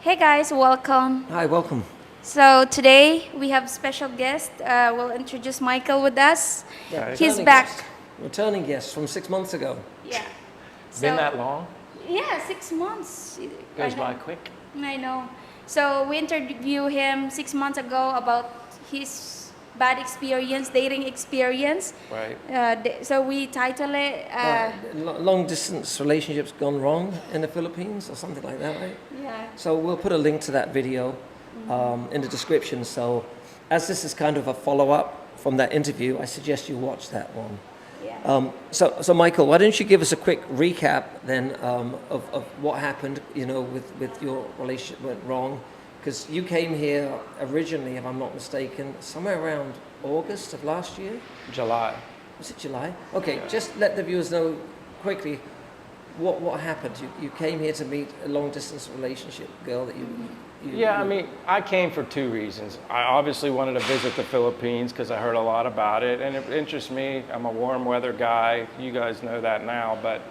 Hey guys, welcome. Hi, welcome. So today we have special guest. We'll introduce Michael with us. Yeah, Okay. He's returning back. guest. Returning guest from 6 months ago. Yeah. Been So that long? yeah, 6 months. Goes I by know. quick. I know. So we interviewed him 6 months ago about his bad experience, dating experience. Right. So we title it. Long distance relationships gone wrong in the Philippines or something like that, right? Yeah. So we'll put a link to that video in the description. So as this is kind of a follow-up from that interview, I suggest you watch that one. Yeah. So Michael, why don't you give us a quick recap then of what happened, with your relationship went wrong? Because you came here originally, if I'm not mistaken, somewhere around August of last year. July. Was it July? Okay, just let the viewers know quickly what happened. You came here to meet a long distance relationship girl that you Yeah, I mean, I came for two reasons. I obviously wanted to visit the Philippines because I heard a lot about it, and it interests me. I'm a warm weather guy. You guys know that now, but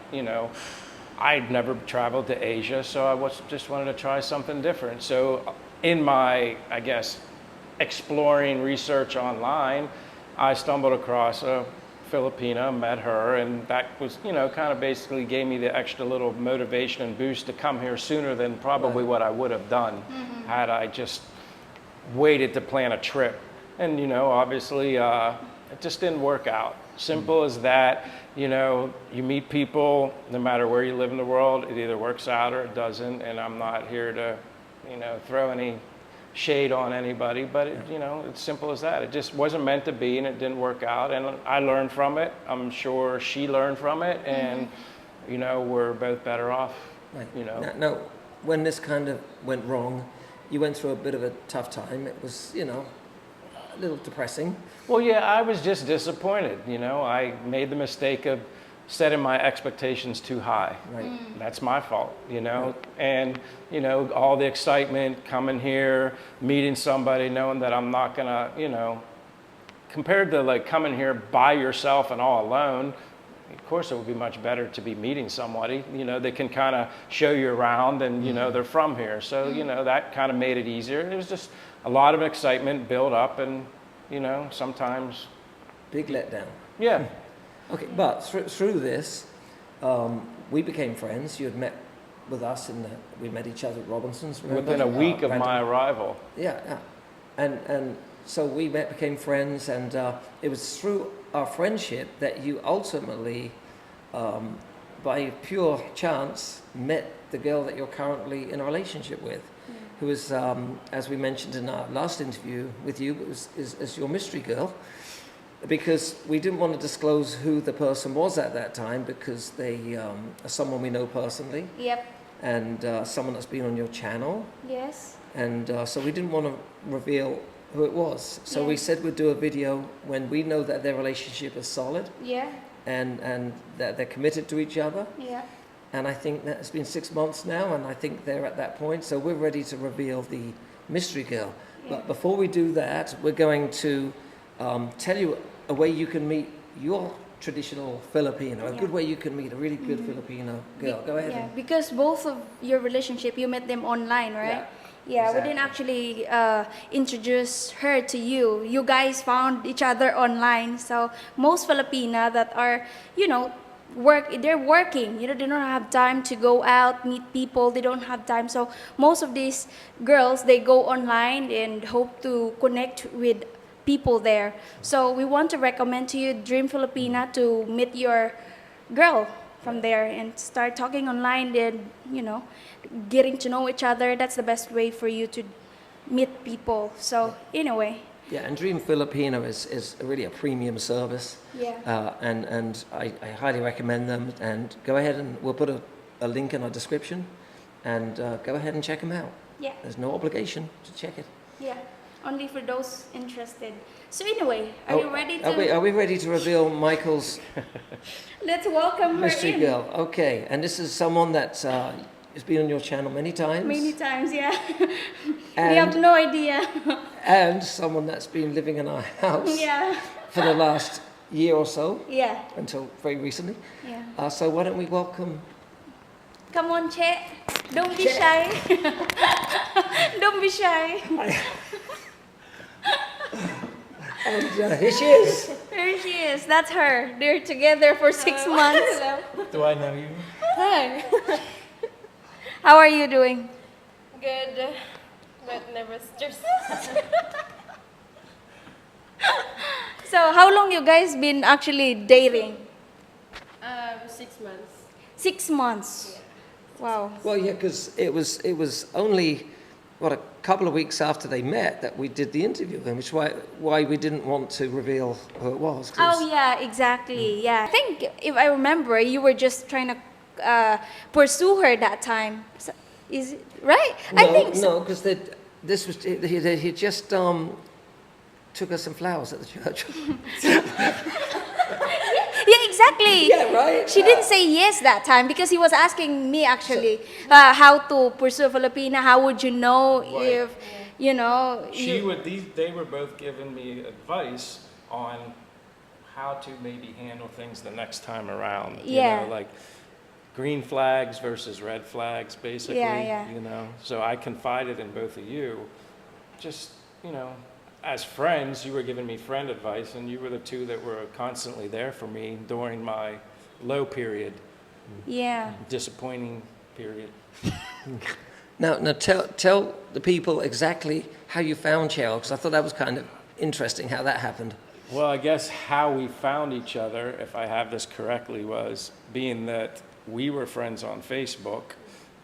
I'd never traveled to Asia, so just wanted to try something different. So in my, I guess, exploring research online, I stumbled across a Filipina, met her, and that was, kind of basically gave me the extra little motivation and boost to come here sooner than probably what I would have done had I just waited to plan a trip. And, obviously, it just didn't work out. Simple as that. You meet people, no matter where you live in the world, it either works out or it doesn't. And I'm not here to, throw any shade on anybody, but it's simple as that. It just wasn't meant to be, and it didn't work out. And I learned from it. I'm sure she learned from it, and we're both better off. Right. Now, when this kind of went wrong, you went through a bit of a tough time. It was, a little depressing. Well, yeah, I was just disappointed. I made the mistake of setting my expectations too high. Right. That's my fault, And, all the excitement coming here, meeting somebody, knowing that I'm not gonna, compared to like coming here by yourself and all alone, of course it would be much better to be meeting somebody, that can kind of show you around and, they're from here. So, that kind of made it easier. It was just a lot of excitement built up and, sometimes. Big letdown. Yeah. Okay, but through this, we became friends. You had met with us, we met each other at Robinson's. Remember? Within a week of Random. my arrival. Yeah. And so we became friends, and it was through our friendship that you ultimately, by pure chance, met the girl that you're currently in a relationship with, who is, as we mentioned in our last interview with you, is your mystery girl. Because we didn't want to disclose who the person was at that time, because they are someone we know personally. Yep. And someone that's been on your channel. Yes. And so we didn't want to reveal who it was. So we said we'd do a video when we know that their relationship is solid. Yeah. And that they're committed to each other. Yeah. And I think that it's been 6 months now, and I think they're at that point. So we're ready to reveal the mystery girl. Yeah. But before we do that, we're going to tell you a way you can meet your traditional Filipino, a good way you can meet a really good Filipino girl. Go ahead. Yeah, because both of your relationship, you met them online, right? Yeah, exactly. we didn't actually introduce her to you. You guys found each other online. So most Filipina that are, they're working. They don't have time to go out, meet people. They don't have time. So most of these girls, they go online and hope to connect with people there. So we want to recommend to you Dream Filipina to meet your girl from there and start talking online and, getting to know each other. That's the best way for you to meet people. So anyway. Yeah, and Dream Filipina is really a premium service. Yeah. And I highly recommend them. And go ahead, and we'll put a link in our description. And go ahead and check them out. Yeah. There's no obligation to check it. Yeah. Only for those interested. So anyway, are you ready to... Are we ready to reveal Michael's Let's welcome her mystery in. girl? Okay, and this is someone that has been on your channel many times. Many times, yeah. And, we have no idea. and someone that's been living in our house Yeah. for the last year or so, Yeah. until very recently. Yeah. So why don't we welcome Come on, Che. Don't be shy. Don't be shy. And here she is. Here she is. That's her. They're together for 6 months. Do I know you? Hi. How are you doing? Good, but never stressed. So, how long you guys been actually dating? 6 months. 6 months. Wow. Well, yeah, because it was only a couple of weeks after they met that we did the interview, which is why we didn't want to reveal who it was. 'Cause Oh yeah, exactly. Yeah, I think if I remember, you were just trying to pursue her that time. So, is it right? I think so. No, because this was he just took us some flowers at the church. Yeah, exactly. Yeah, right. She didn't say yes that time because he was asking me actually how to pursue Filipina. How would you know Right. if you know? They were both giving me advice on how to maybe handle things the next time around. You Yeah. know, like green flags versus red flags, basically. Yeah. You know, so I confided in both of you. Just, you know, as friends, you were giving me friend advice, and you were the two that were constantly there for me during my low period, Yeah. disappointing period. Now tell the people exactly how you found Cheryl, because I thought that was kind of interesting how that happened. Well, I guess how we found each other, if I have this correctly, was being that we were friends on Facebook.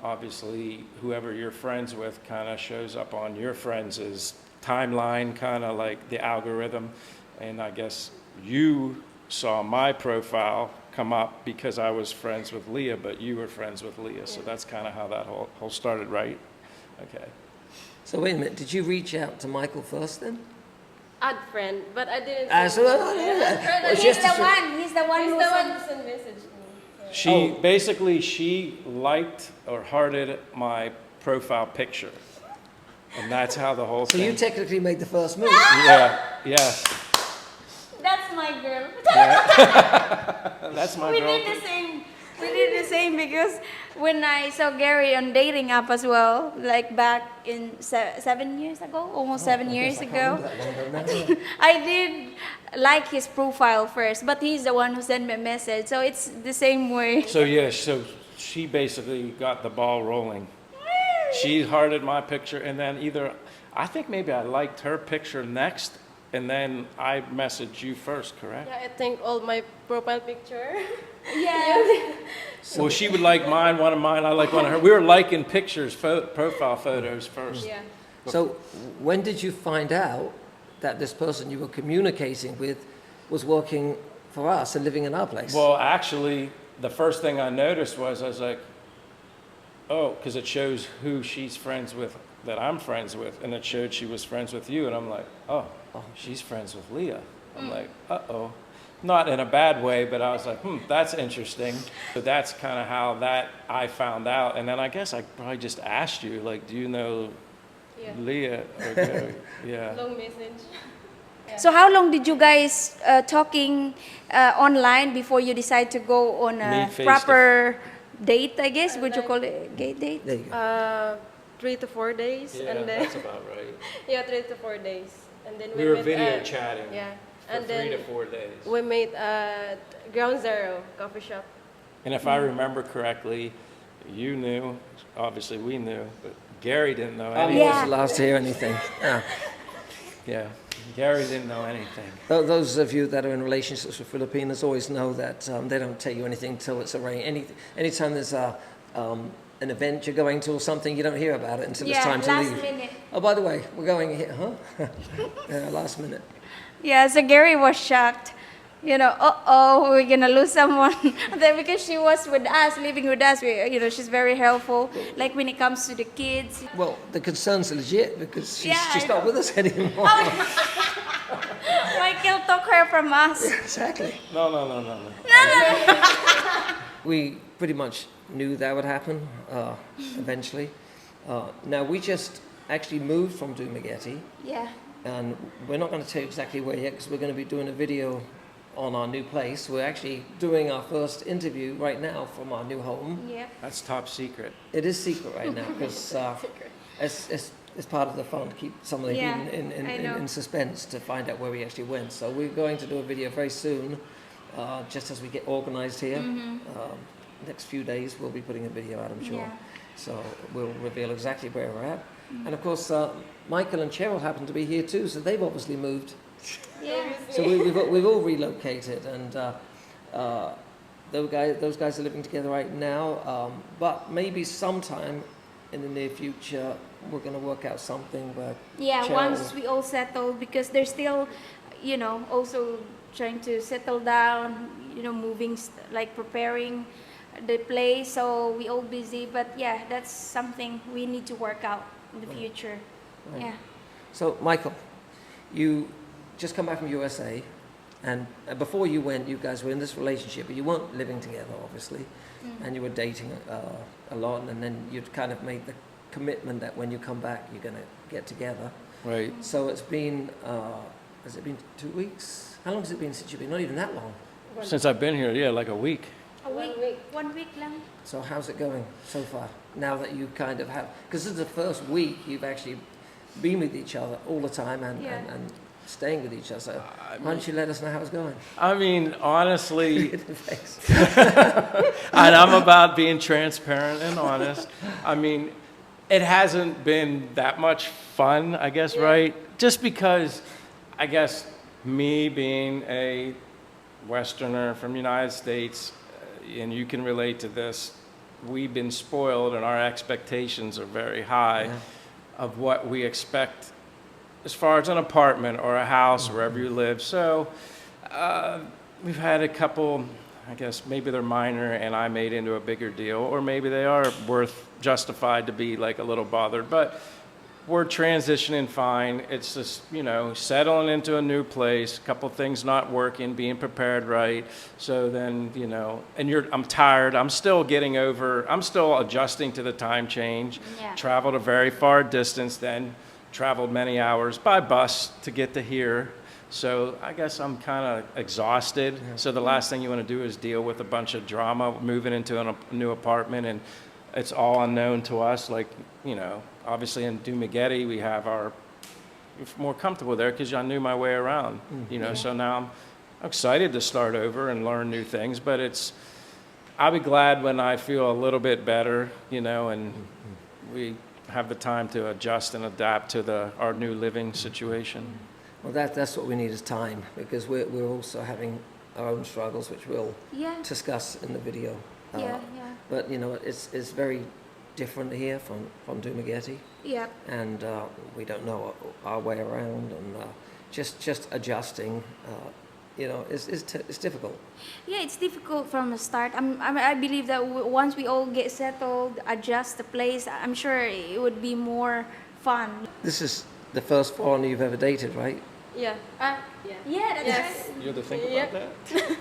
Obviously, whoever you're friends with kind of shows up on your friends' timeline, kind of like the algorithm. And I guess you saw my profile come up because I was friends with Leah, but you were friends with Leah. So that's kind of how that whole started, right? Okay. So wait a minute, did you reach out to Michael first then? Add friend, but I didn't. So, He's just the to- one. He's the one He's who the one sent. who sent message to me. She liked or hearted my profile picture. And that's how the whole So thing. you technically made the first move. Yeah, yes. That's my girl. That's my We girl. did the same. We did the same because when I saw Gary on dating app as well, like back in 7 years ago, almost 7 years ago, I did like his profile first, but he's the one who sent me a message. So it's the same way. So yeah, so she basically got the ball rolling. She hearted my picture, and then I think maybe I liked her picture next, and then I messaged you first, correct? Yeah, I think all my profile picture. Yeah. Well, she would like mine, one of mine, I like one of her. We were liking pictures, profile photos first. Yeah. So when did you find out that this person you were communicating with was working for us and living in our place? Well, actually, the first thing I noticed was I was like, oh, because it shows who she's friends with, that I'm friends with, and it showed she was friends with you, and I'm like, oh, she's friends with Leah. I'm like, uh-oh. Not in a bad way, but I was like, that's interesting. So that's kind of how that I found out. And then I guess I probably just asked you, like, do you know Yeah. Leah? Okay. Yeah. Long message. So how long did you guys talking online before you decide to go on a Meet face to- proper date? I guess would you call it a gay date? There you go. 3 to 4 days, Yeah, and then that's about right. yeah, 3 to 4 days, and then We were met video at- chatting Yeah, for and 3 to then 4 days. we met at Ground Zero coffee shop. And if I remember correctly, you knew, obviously we knew, but Gary didn't know I anything. Yeah. wasn't the last to hear anything. Yeah. Yeah, Gary didn't know anything. Those of you that are in relationships with Filipinos always know that they don't tell you anything until it's arranged. Anytime there's an event you're going to or something, you don't hear about it until it's time to last leave. minute. Oh, by the way, we're going here, huh? Yeah, last minute. Yeah, so Gary was shocked. You know, we're gonna lose someone. Then because she was with us, living with us, she's very helpful. Like when it comes to the kids. Well, the concerns are legit because she's Yeah, just I not know. with us anymore. Michael took her from us. Exactly. No. We pretty much knew that would happen eventually. Now, we just actually moved from Dumaguete, Yeah. and we're not going to tell you exactly where yet because we're going to be doing a video on our new place. We're actually doing our first interview right now from our new home. Yeah. That's top secret. It is secret right now because it's part of the fun to keep somebody Yeah, I know. in suspense to find out where we actually went. So we're going to do a video very soon, just as we get organized here. Next few days we'll be putting a video out, I'm sure. Yeah. So we'll reveal exactly where we're at. And of course, Michael and Cheryl happen to be here too, so they've obviously moved. Yeah. So we've all relocated, and those guys are living together right now. But maybe sometime in the near future, we're going to work out something where Yeah, Cheryl- once we all settle, because they're still, also trying to settle down, moving, like preparing the place. So we all busy, but yeah, that's something we need to work out in the future. Right. Yeah. So Michael, you just come back from USA, and before you went, you guys were in this relationship, but you weren't living together, obviously, and you were dating a lot, and then you'd kind of made the commitment that when you come back, you're going to get together. Right. So it's been, has it been 2 weeks? How long has it been since you've been? Not even that long. Since I've been here, yeah, like a week. A week. 1 week lang. So how's it going so far? Now that you kind of have, because this is the first week you've actually been with each other all the time and staying with each other. So why don't you let us know how it's going? I mean, honestly, Thanks. and I'm about being transparent and honest. I mean, it hasn't been that much fun, I guess, right? Just because, I guess, me being a Westerner from the United States, and you can relate to this, we've been spoiled and our expectations are very high of what we expect as far as an apartment or a house, wherever you live. So we've had a couple, I guess maybe they're minor and I made into a bigger deal, or maybe they are justified to be like a little bothered, but we're transitioning fine. It's just, settling into a new place, a couple things not working, being prepared right. So then, and I'm tired. I'm still adjusting to the time change. Yeah. Traveled a very far distance, then traveled many hours by bus to get to here. So I guess I'm kind of exhausted. Yeah. So the last thing you want to do is deal with a bunch of drama, moving into a new apartment, and it's all unknown to us. Like, obviously in Dumaguete, we're more comfortable there because I knew my way around, so now I'm excited to start over and learn new things, but I'll be glad when I feel a little bit better, and we have the time to adjust and adapt to our new living situation. Well, that's what we need is time, because we're also having our own struggles, which we'll discuss in the video. But, it's very different here from Dumaguete. Yeah. And we don't know our way around, and just adjusting, it's difficult. Yeah, it's difficult from the start. I believe that once we all get settled, adjust the place, I'm sure it would be more fun. This is the first foreigner you've ever dated, right? Yeah. Yeah, that's Yes. right. You have to think about that?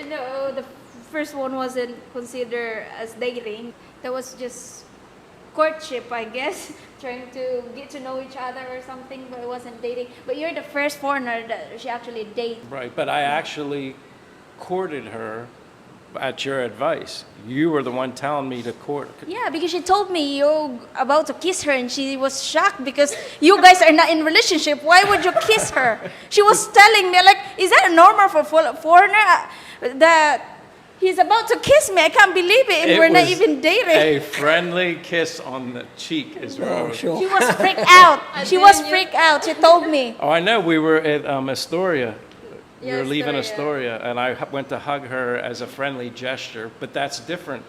No, the first one wasn't considered as dating. That was just courtship, I guess, trying to get to know each other or something, but it wasn't dating. But you're the first foreigner that she actually dated. Right, but I actually courted her at your advice. You were the one telling me to court. Yeah, because she told me you're about to kiss her, and she was shocked because you guys are not in relationship. Why would you kiss her? She was telling me, like, is that normal for foreigner? That he's about to kiss me. I can't believe it, and we're not even dating. A friendly kiss on the cheek is what I was. Sure. She was freaked out. She was freaked out. She told me. Oh, I know. We were at Astoria. We Yeah, were leaving Astoria. Astoria, and I went to hug her as a friendly gesture, but that's different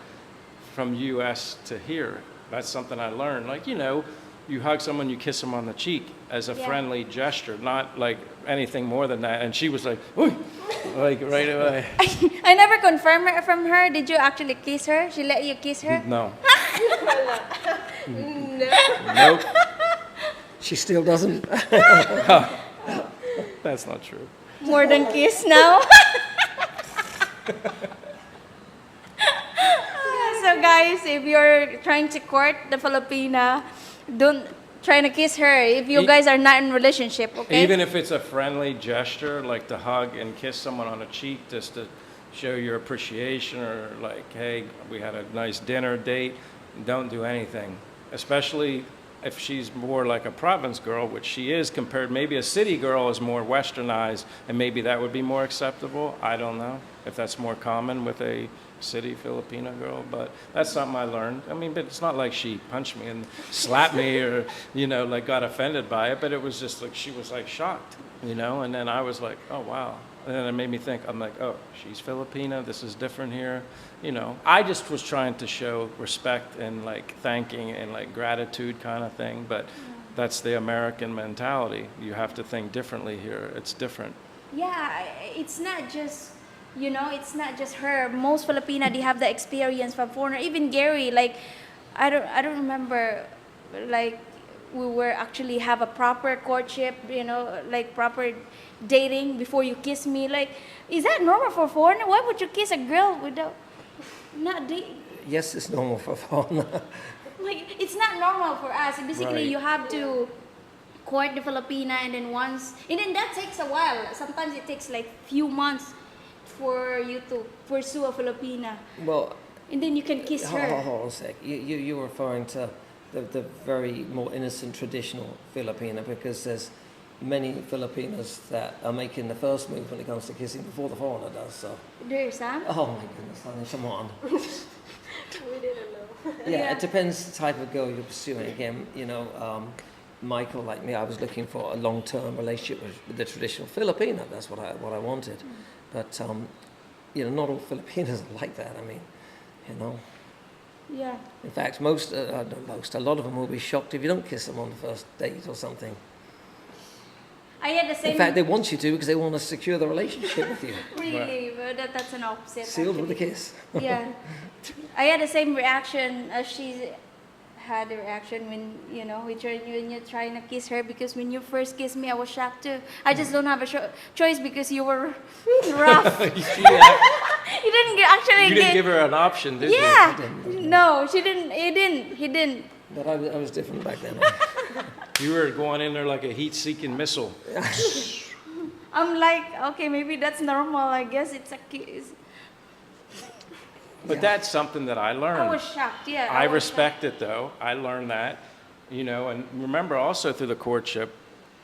from U.S. to here. That's something I learned. Like, you hug someone, you kiss them on the cheek as a friendly gesture, not like anything more than that. And she was like, "Ooh," like right away. I never confirmed it from her. Did you actually kiss her? She let you kiss her? No. No. Nope. She still doesn't. That's not true. More than kiss now. So guys, if you're trying to court the Filipina, don't trying to kiss her if you guys are not in relationship, okay? Even if it's a friendly gesture, like to hug and kiss someone on the cheek just to show your appreciation, or like, hey, we had a nice dinner date, don't do anything. Especially if she's more like a province girl, which she is compared, maybe a city girl is more westernized, and maybe that would be more acceptable. I don't know if that's more common with a city Filipina girl, but that's something I learned. I mean, but it's not like she punched me and slapped me or, like got offended by it, but it was just like she was like shocked, and then I was like, oh, wow. And then it made me think, I'm like, oh, she's Filipina, this is different here. I just was trying to show respect and like thanking and like gratitude kind of thing, but that's the American mentality. You have to think differently here. It's different. Yeah, it's not just, it's not just her. Most Filipina, they have the experience from foreigner. Even Gary, like, I don't remember, like, we were actually have a proper courtship, like proper dating before you kiss me. Like, is that normal for foreigner? Why would you kiss a girl without not dating? Yes, it's normal for foreigner. Like, it's not normal for us. Basically, Right. you have to court the Filipina, and then that takes a while. Sometimes it takes like few months for you to pursue a Filipina, Well, and then you can kiss her. hold on a sec. You're referring to the very more innocent traditional Filipina, because there's many Filipinas that are making the first move when it comes to kissing before the foreigner does. So, There's some. oh my goodness, honey, come on. We didn't know. Yeah, Yeah. it depends the type of girl you're pursuing. Again, Michael, like me, I was looking for a long-term relationship with the traditional Filipina. That's what I wanted. But not all Filipinas are like that. I mean, Yeah. in fact, a lot of them will be shocked if you don't kiss them on the first date or something. I had the same. In fact, they want you to because they want to secure the relationship with you. Really, but that's an opposite. Sealed with a actually. kiss. Yeah, I had the same reaction as she had the reaction when when you're trying to kiss her, because when you first kissed me, I was shocked too. I just don't have a choice because you were rough. You didn't actually You didn't give her an option, did you? Yeah, no, she didn't. He didn't. But I was different back then. You were going in there like a heat-seeking missile. I'm like, okay, maybe that's normal. I guess it's a kiss. But that's something that I learned. I was shocked. Yeah, I was respect it though. I learned that, and remember also through the courtship,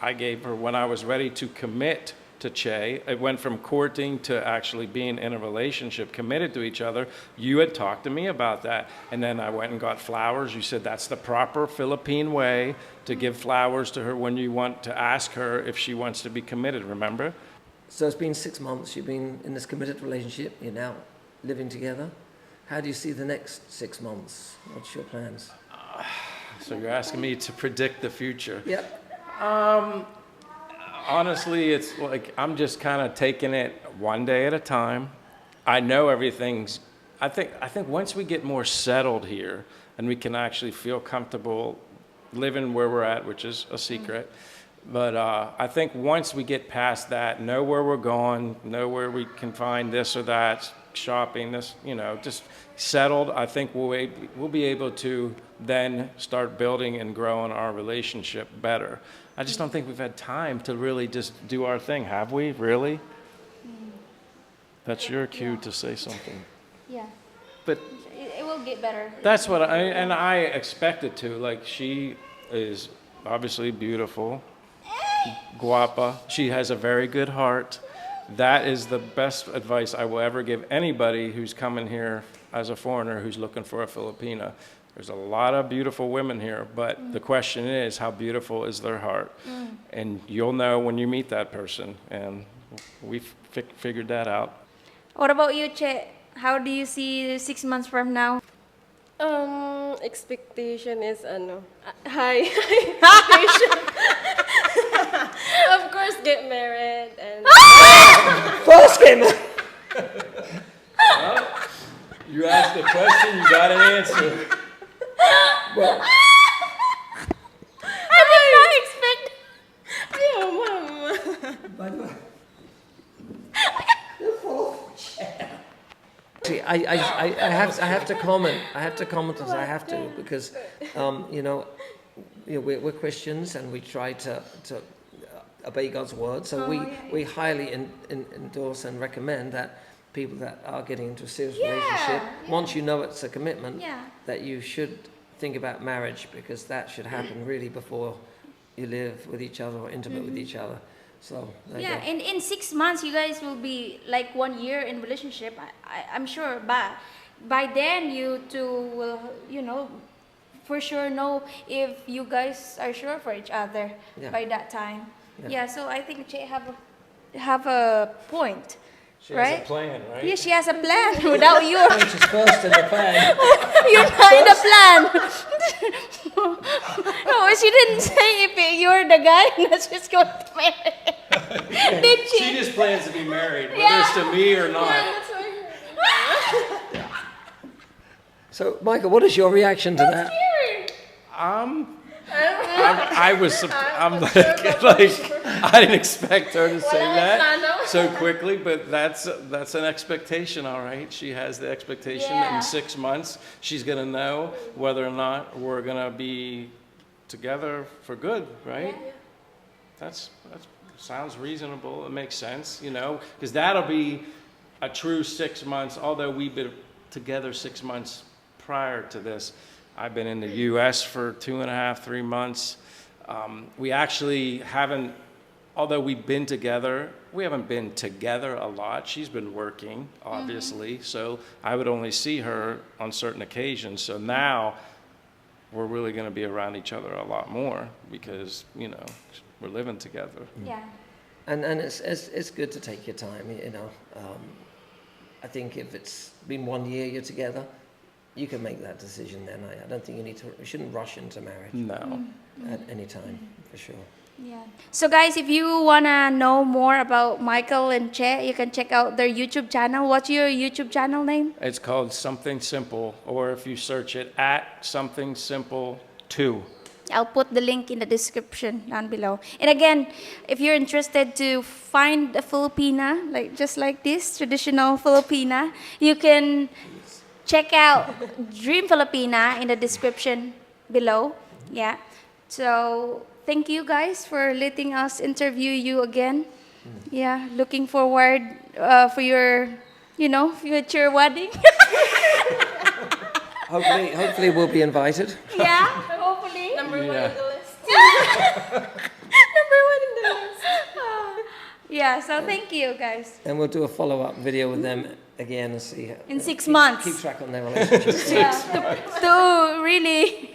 I gave her, when I was ready to commit to Che, it went from courting to actually being in a relationship, committed to each other. You had talked to me about that. And then I went and got flowers. You said that's the proper Philippine way to give flowers to her when you want to ask her if she wants to be committed, remember? So it's been 6 months. You've been in this committed relationship. You're now living together. How do you see the next 6 months? What's your plans? So you're asking me to predict the future. Yep. Honestly, it's like I'm just kind of taking it one day at a time. I know everything's. I think once we get more settled here and we can actually feel comfortable living where we're at, which is a secret. But I think once we get past that, know where we're going, know where we can find this or that, shopping, this, just settled, I think we'll be able to then start building and growing our relationship better. I just don't think we've had time to really just do our thing, have we? Really? That's your cue to say something. Yeah, But it will get better. that's what I expect it to. Like, she is obviously beautiful, guapa. She has a very good heart. That is the best advice I will ever give anybody who's coming here as a foreigner who's looking for a Filipina. There's a lot of beautiful women here, but the question is, how beautiful is their heart? And you'll know when you meet that person, and we've figured that out. What about you, Che? How do you see 6 months from now? Expectation is high expectation. Of course, get married and First game. You asked a question, you got an answer. Well, I did not expect. yeah, mom. by the way, see, I have to comment. I have to comment as I have to, because we're Christians and we try to obey God's word. So we highly endorse and recommend that people that are getting into a serious relationship, once you know it's a commitment, that you should think about marriage, because that should happen really before you live with each other or intimate with each other. So there you go. And in 6 months, you guys will be like 1 year in relationship. I'm sure, but by then you two will, for sure know if you guys are sure for each other by that time. Yeah. So I think Che have a point. She right? has a plan, right? Yeah, she has a plan without you. Which is first in the plan. You're not in the plan. No, she didn't say if you're the guy that she's going to marry. Did she? She just plans to be married, whether it's to me or not. That's what I heard. So, Michael, what is your reaction to that? I'm like, I didn't expect her to say that so quickly, but that's an expectation, all right. She has the expectation that in 6 months she's gonna know whether or not we're gonna be together for good, right? That sounds reasonable. It makes sense, because that'll be a true 6 months. Although we've been together 6 months prior to this. I've been in the U.S. for 2.5, 3 months. We actually haven't, although we've been together, we haven't been together a lot. She's been working, obviously, so I would only see her on certain occasions. So now we're really going to be around each other a lot more because, we're living together. Yeah. And it's good to take your time, I think if it's been 1 year you're together, you can make that decision then. I don't think you shouldn't rush into marriage. No. At any time, for sure. Yeah. So guys, if you want to know more about Michael and Che, you can check out their YouTube channel. What's your YouTube channel name? It's called Something Simple, or if you search it, at Something Simple 2. I'll put the link in the description down below. And again, if you're interested to find a Filipina, just like this, traditional Filipina, you can check out Dream Filipina in the description below. Yeah. So thank you guys for letting us interview you again. Yeah. Looking forward for your, future wedding. Hopefully we'll be invited. Yeah. Hopefully. Number one in the list. Number one in the list. Yeah. So thank you guys. And we'll do a follow-up video with them again and see how, In 6 months. keep track on their relationship. Yeah, to really.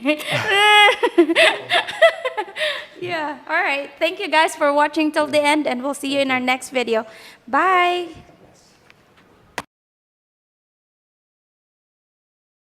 Yeah. All right. Thank you guys for watching till the end, and we'll see you in our next video. Bye.